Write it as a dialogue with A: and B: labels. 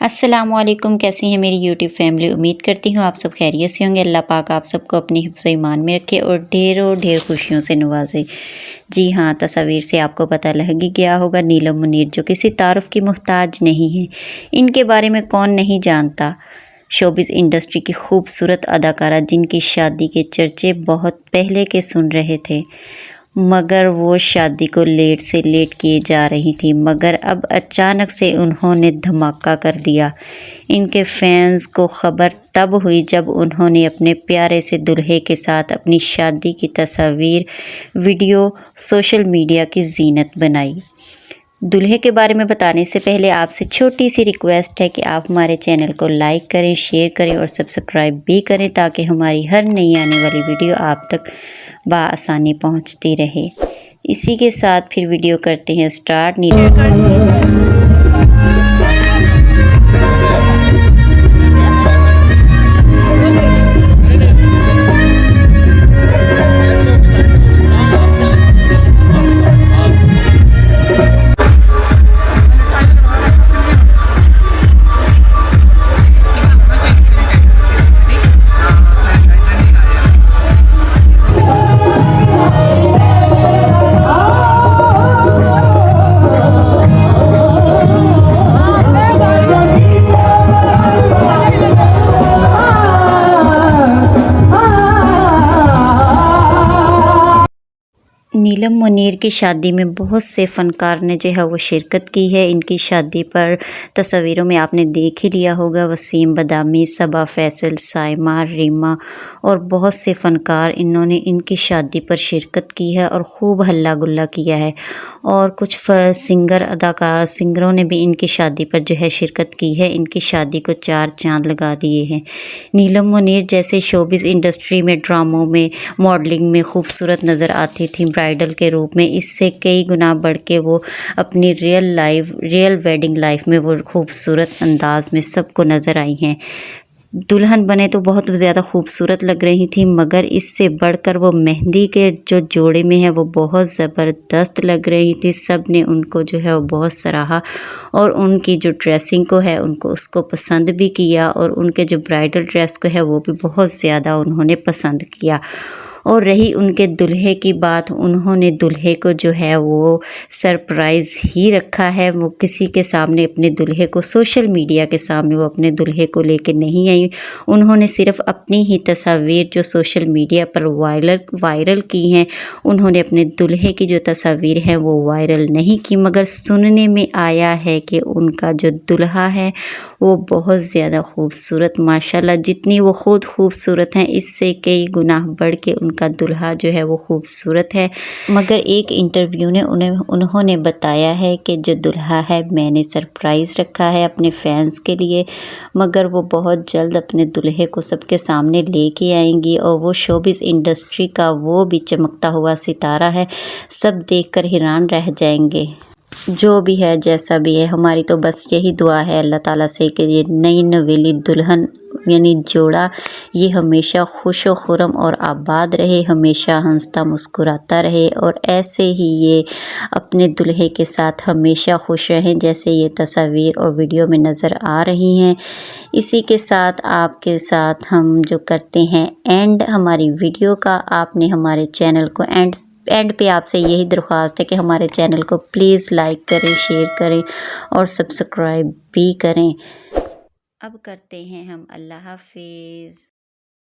A: अस्सलाम वालेकुम। कैसी हैं मेरी यूट्यूब फैमिली। उम्मीद करती हूँ आप सब खैरियत से होंगे। अल्लाह पाक आप सबको अपनी हिफ्ज़ ईमान में रखे और ढेरों ढेर खुशियों से नवाजे। जी हाँ, तस्वीर से आपको पता लग ही गया होगा, नीलम मुनीर जो किसी तारुफ की मोहताज नहीं है। इनके बारे में कौन नहीं जानता। शोबिज़ इंडस्ट्री की खूबसूरत अदाकारा जिनकी शादी के चर्चे बहुत पहले के सुन रहे थे, मगर वो शादी को लेट से लेट किए जा रही थी, मगर अब अचानक से उन्होंने धमाका कर दिया। इनके फैंस को खबर तब हुई जब उन्होंने अपने प्यारे से दूल्हे के साथ अपनी शादी की तस्वीर वीडियो सोशल मीडिया की जीनत बनाई। दूल्हे के बारे में बताने से पहले आपसे छोटी सी रिक्वेस्ट है कि आप हमारे चैनल को लाइक करें, शेयर करें और सब्सक्राइब भी करें ताकि हमारी हर नई आने वाली वीडियो आप तक बआसानी पहुंचती रहे। इसी के साथ फिर वीडियो करते हैं स्टार्ट। नीलम मुनीर की शादी में बहुत से फ़नकार ने जो है वो शिरकत की है। इनकी शादी पर तस्वीरों में आपने देख ही लिया होगा, वसीम बदामी, सबा फैसल, साइमा, रीमा और बहुत से फ़नकार इन्होंने इनकी शादी पर शिरकत की है और खूब हल्ला गुल्ला किया है। और कुछ सिंगरों ने भी इनकी शादी पर जो है शिरकत की है। इनकी शादी को 4 चाँद लगा दिए हैं। नीलम मुनीर जैसे शोबिज़ इंडस्ट्री में, ड्रामों में, मॉडलिंग में खूबसूरत नज़र आती थी ब्राइडल के रूप में, इससे कई गुना बढ़ के वो अपनी रियल वेडिंग लाइफ में वो खूबसूरत अंदाज में सबको नज़र आई हैं। दुल्हन बने तो बहुत ज़्यादा खूबसूरत लग रही थी, मगर इससे बढ़कर वो मेहंदी के जो जोड़े में है वो बहुत ज़बरदस्त लग रही थी। सब ने उनको जो है वो बहुत सराहा और उनकी जो ड्रेसिंग को है उनको उसको पसंद भी किया और उनके जो ब्राइडल ड्रेस को है वो भी बहुत ज़्यादा उन्होंने पसंद किया। और रही उनके दूल्हे की बात, उन्होंने दूल्हे को जो है वो सरप्राइज़ ही रखा है। वो किसी के सामने अपने दूल्हे को, सोशल मीडिया के सामने वो अपने दूल्हे को लेके नहीं आई। उन्होंने सिर्फ अपनी ही तस्वीर जो सोशल मीडिया पर वायरल की हैं, उन्होंने अपने दूल्हे की जो तस्वीर है वो वायरल नहीं की, मगर सुनने में आया है कि उनका जो दूल्हा है वो बहुत ज़्यादा खूबसूरत, माशाल्लाह जितनी वो खुद खूबसूरत हैं इससे कई गुना बढ़ के का दूल्हा जो है वो खूबसूरत है। मगर एक इंटरव्यू ने उन्होंने बताया है कि जो दूल्हा है मैंने सरप्राइज़ रखा है अपने फैंस के लिए, मगर वो बहुत जल्द अपने दूल्हे को सबके सामने लेके आएंगी और वो शोबिज़ इंडस्ट्री का वो भी चमकता हुआ सितारा है, सब देखकर हैरान रह जाएंगे। जो भी है जैसा भी है, हमारी तो बस यही दुआ है अल्लाह ताला से कि ये नई नवेली दुल्हन यानी जोड़ा ये हमेशा खुश व खुरम और आबाद रहे, हमेशा हंसता मुस्कुराता रहे और ऐसे ही ये अपने दूल्हे के साथ हमेशा खुश रहें जैसे ये तस्वीर और वीडियो में नज़र आ रही हैं। इसी के साथ आपके साथ हम जो करते हैं एंड हमारी वीडियो का, आपने हमारे चैनल को एंड पे आपसे यही दरख्वास्त है कि हमारे चैनल को प्लीज़ लाइक करें, शेयर करें और सब्सक्राइब भी करें। अब करते हैं हम अल्लाह हाफिज़।